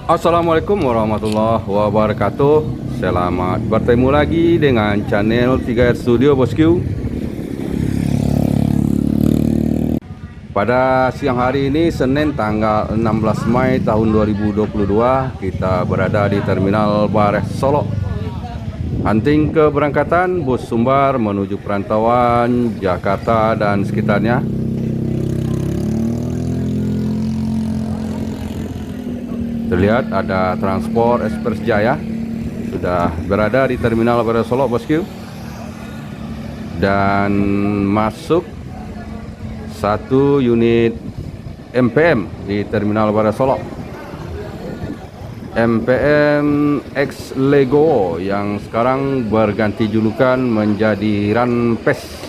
Assalamualaikum warahmatullahi wabarakatuh. Selamat bertemu lagi dengan channel 3R Studio bosku. Pada siang hari ini Senin tanggal 16 Mei tahun 2022, kita berada di Terminal Bareh Solok. Hunting keberangkatan bus Sumbar menuju perantauan Jakarta dan sekitarnya. Terlihat ada transport Ekspres Jaya sudah berada di Terminal Bareh Solok bosku, dan masuk satu unit MPM di Terminal Bareh Solok. MPM X Lego yang sekarang berganti julukan menjadi Rampes.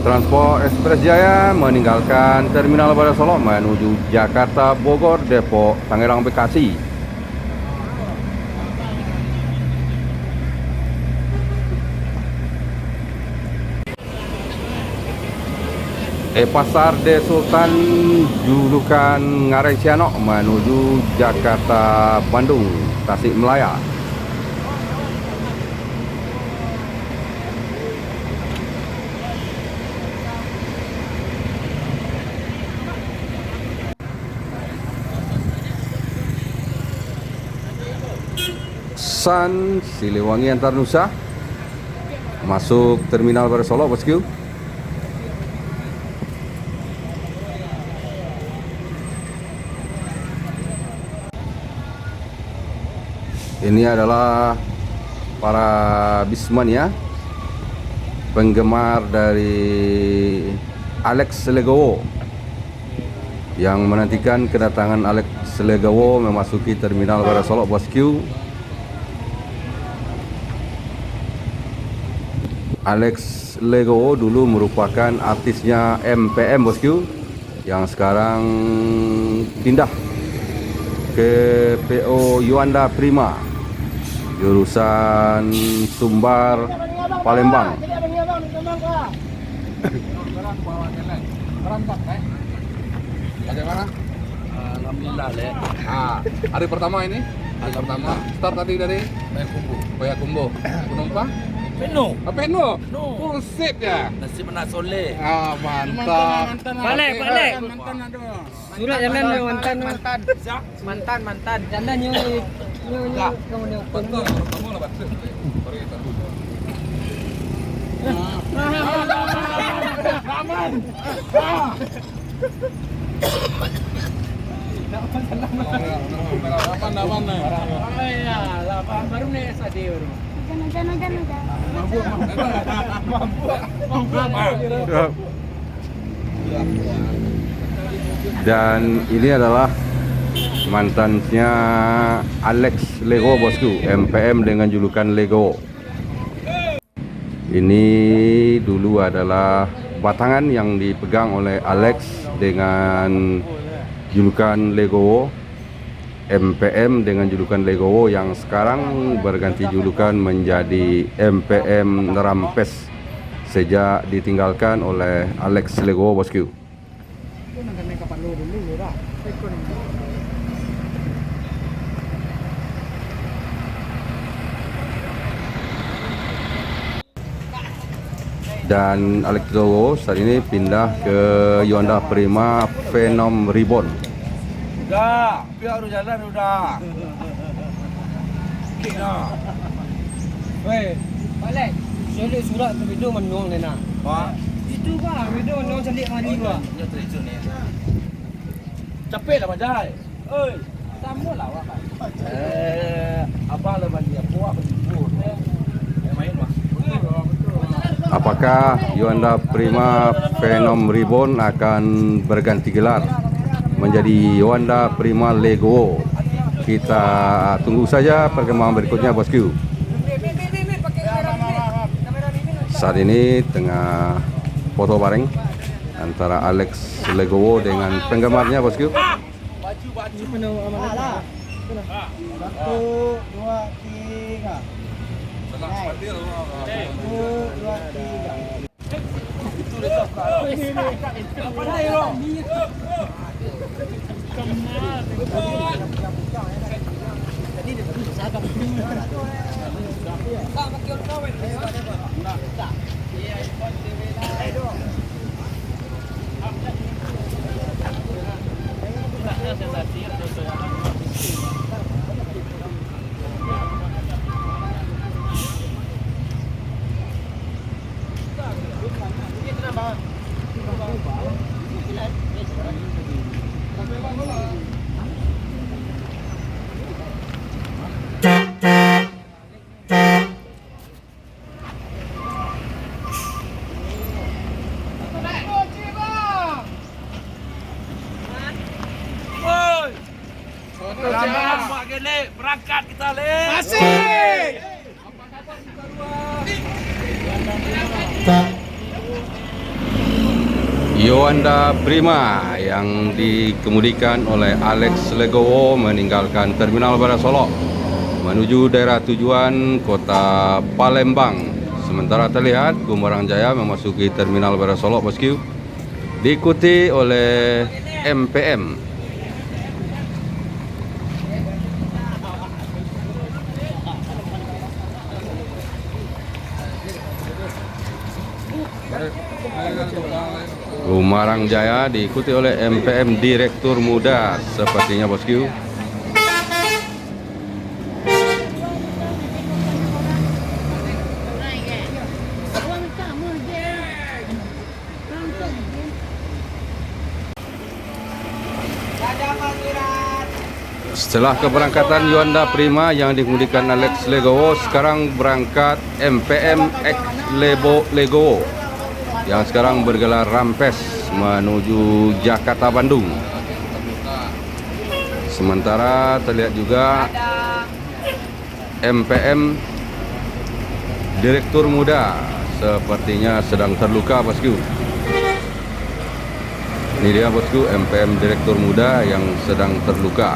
Transport Ekspres Jaya meninggalkan Terminal Bareh Solok menuju Jakarta, Bogor, Depok, Tangerang, Bekasi. Pasar De Sultan julukan Ngarai Sianok menuju Jakarta, Bandung, Tasikmalaya. San Siliwangi Antarnusa masuk Terminal Bareh Solok bosku. Ini adalah para bismania, penggemar dari Alex Legowo yang menantikan kedatangan Alex Legowo memasuki Terminal Bareh Solok bosku. Alex Legowo dulu merupakan artisnya MPM bosku, yang sekarang pindah ke PO Yuanda Prima jurusan Sumbar, Palembang. Bagaimana? Alhamdulillah le. Hari pertama ini, hari pertama start tadi dari Payakumbuh. Penumpang? Penuh. Penuh. No. Full seat ya. Nasi menak soleh. Mantap. Balik. Surat jalan yang mantan. Jalan yang kamu ni. Betul. Kamu lah betul. Aman. Aman. Ya, lapan baru ni sadi baru. Dan ini adalah mantannya Alex Lego bosku, MPM dengan julukan Lego. Ini dulu adalah batangan yang dipegang oleh Alex dengan julukan Legowo, MPM dengan julukan Legowo yang sekarang berganti julukan menjadi MPM Rampes sejak ditinggalkan oleh Alex Legowo bosku. Dan Alex Legowo saat ini pindah ke Yuanda Prima Phenom Ribbon. Udah, biar udah jalan udah. Kena. Weh, balik. Saya surat tu video menuang ni nak. Pak, Itu kan video menuang cantik mandi gua. ya terus ni. Capek lah Bajai. Oi, sama lah awak. Abang lah mandi, puak berjubur. Main mah. Apakah Yuanda Prima Phenom Ribbon akan berganti gelar menjadi Yuanda Prima Lego? Kita tunggu saja perkembangan berikutnya bosku. Saat ini tengah foto bareng antara Alex Legowo dengan penggemarnya bosku. Ini penuh amanah. Satu, dua, tiga. Satu, dua, tiga. Berangkat kita, Le. Yowanda Prima yang dikemudikan oleh Alex Legowo meninggalkan Terminal Barat Solok menuju daerah tujuan kota Palembang. Sementara terlihat Gumarang Jaya memasuki Terminal Barat Solok bosku, diikuti oleh MPM. Gumarang Jaya diikuti oleh MPM Direktur Muda sepertinya bosku. Setelah keberangkatan Yowanda Prima yang dikemudikan Alex Legowo, sekarang berangkat MPM X Legowo yang sekarang bergelar rampes menuju Jakarta Bandung. Sementara terlihat juga MPM Direktur Muda sepertinya sedang terluka bosku. Ini dia bosku, MPM Direktur Muda yang sedang terluka.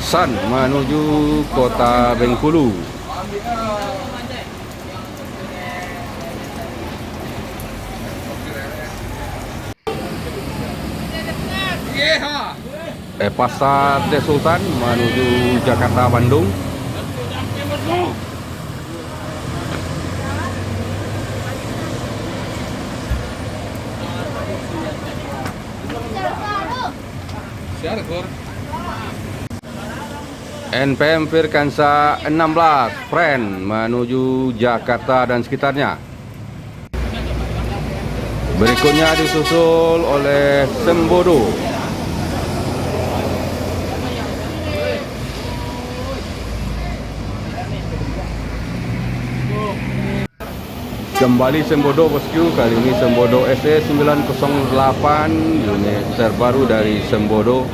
San menuju kota Bengkulu. Pasar De Sultan menuju Jakarta Bandung. NPM Firkansa 16 Friend menuju Jakarta dan sekitarnya. Berikutnya disusul oleh Sembodo. Kembali Sembodo bosku, kali ini Sembodo SE 908, unit terbaru dari Sembodo.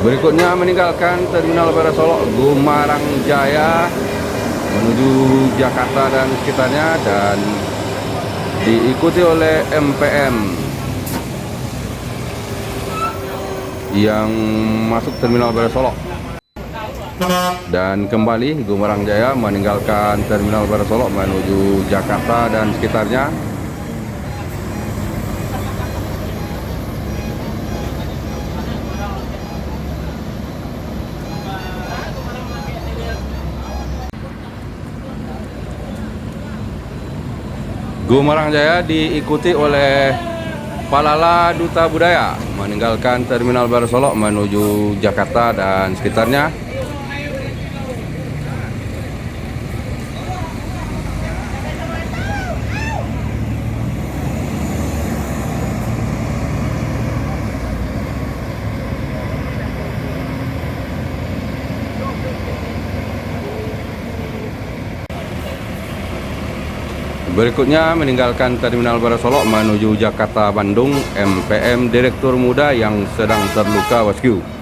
Berikutnya meninggalkan Terminal Barat Solok Gumarang Jaya menuju Jakarta dan sekitarnya dan diikuti oleh MPM yang masuk Terminal Barat Solok. Dan kembali Gumarang Jaya meninggalkan Terminal Barat Solok menuju Jakarta dan sekitarnya. Gumarang Jaya diikuti oleh Palala Duta Budaya meninggalkan Terminal Barat Solok menuju Jakarta dan sekitarnya. Berikutnya meninggalkan Terminal Barat Solok menuju Jakarta Bandung, MPM Direktur Muda yang sedang terluka wasku.